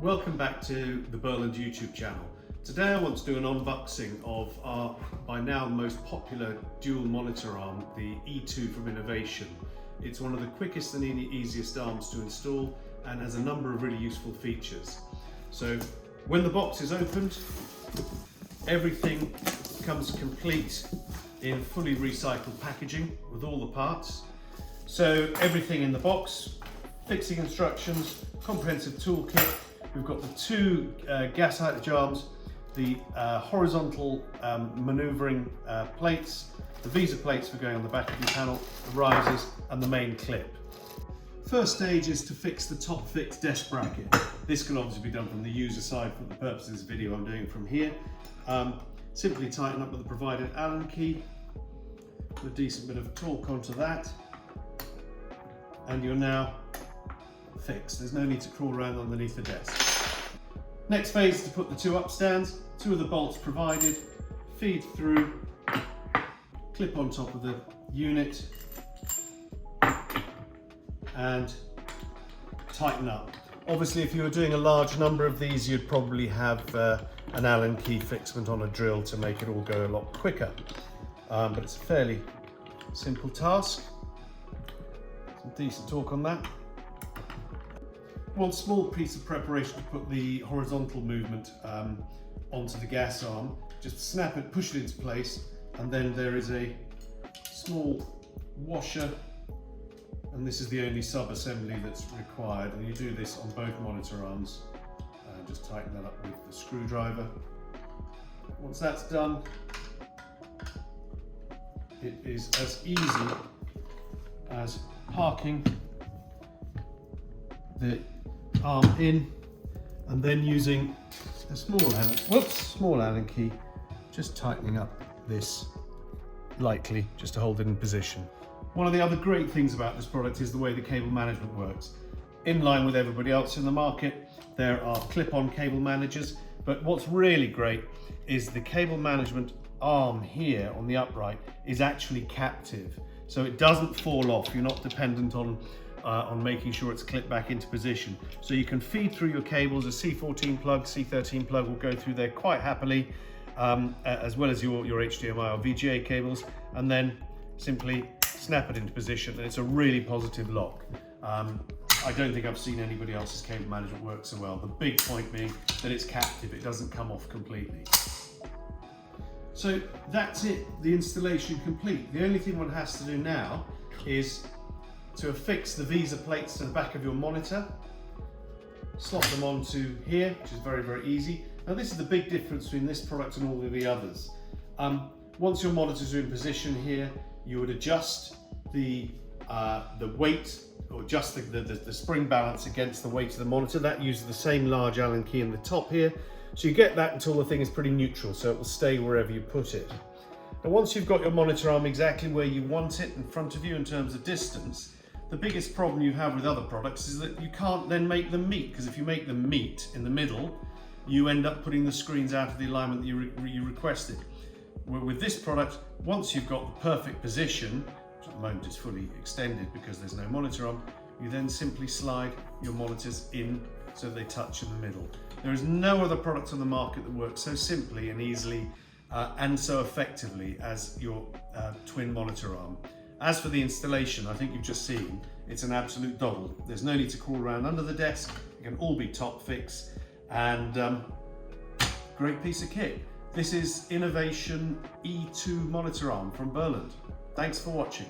Welcome back to the Burland YouTube channel. Today I want to do an unboxing of our, by now, most popular dual monitor arm, the E2 from Innovation. It's one of the quickest and easiest arms to install and has a number of really useful features. So when the box is opened, everything comes complete in fully recycled packaging with all the parts. So everything in the box, fixing instructions, comprehensive toolkit. We've got the two gas outlet arms, the horizontal manoeuvring plates, the Visa plates for going on the back of the panel, the risers and the main clip. First stage is to fix the top fixed desk bracket. This can obviously be done from the user side. For the purpose of this video, I'm doing it from here. Simply tighten up with the provided Allen key, put a decent bit of torque onto that, and you're now fixed. There's no need to crawl around underneath the desk. Next phase is to put the two up stands, two of the bolts provided, feed through, clip on top of the unit and tighten up. Obviously if you were doing a large number of these, you'd probably have an Allen key fixment on a drill to make it all go a lot quicker. But it's a fairly simple task. Some decent torque on that. One small piece of preparation to put the horizontal movement onto the gas arm. Just snap it, push it into place, and then there is a small washer, and this is the only sub-assembly that's required, and you do this on both monitor arms. Just tighten that up with the screwdriver. Once that's done, it is as easy as parking the arm in and then using a small Allen key, just tightening up this lightly just to hold it in position. One of the other great things about this product is the way the cable management works. In line with everybody else in the market, there are clip-on cable managers, but what's really great is the cable management arm here on the upright is actually captive, so it doesn't fall off. You're not dependent on making sure it's clipped back into position. So you can feed through your cables. A C14 plug, C13 plug will go through there quite happily, as well as your HDMI or VGA cables, and then simply snap it into position, and it's a really positive lock. I don't think I've seen anybody else's cable management work so well. The big point being that it's captive, it doesn't come off completely. So that's it, the installation complete. The only thing one has to do now is to affix the Visa plates to the back of your monitor, slot them onto here, which is very, very easy. Now this is the big difference between this product and all of the others. Once your monitors are in position here, you would adjust the weight, or adjust the spring balance against the weight of the monitor. That uses the same large Allen key in the top here. So you get that until the thing is pretty neutral, so it will stay wherever you put it. And once you've got your monitor arm exactly where you want it in front of you in terms of distance, the biggest problem you have with other products is that you can't then make them meet, because if you make them meet in the middle, you end up putting the screens out of the alignment that you requested. With this product, once you've got the perfect position, which at the moment is fully extended because there's no monitor on, you then simply slide your monitors in so they touch in the middle. There is no other product on the market that works so simply and easily and so effectively as your twin monitor arm. As for the installation, I think you've just seen, it's an absolute doddle. There's no need to crawl around under the desk. It can all be top fix, and great piece of kit. This is Innovation E2 monitor arm from Burland. Thanks for watching.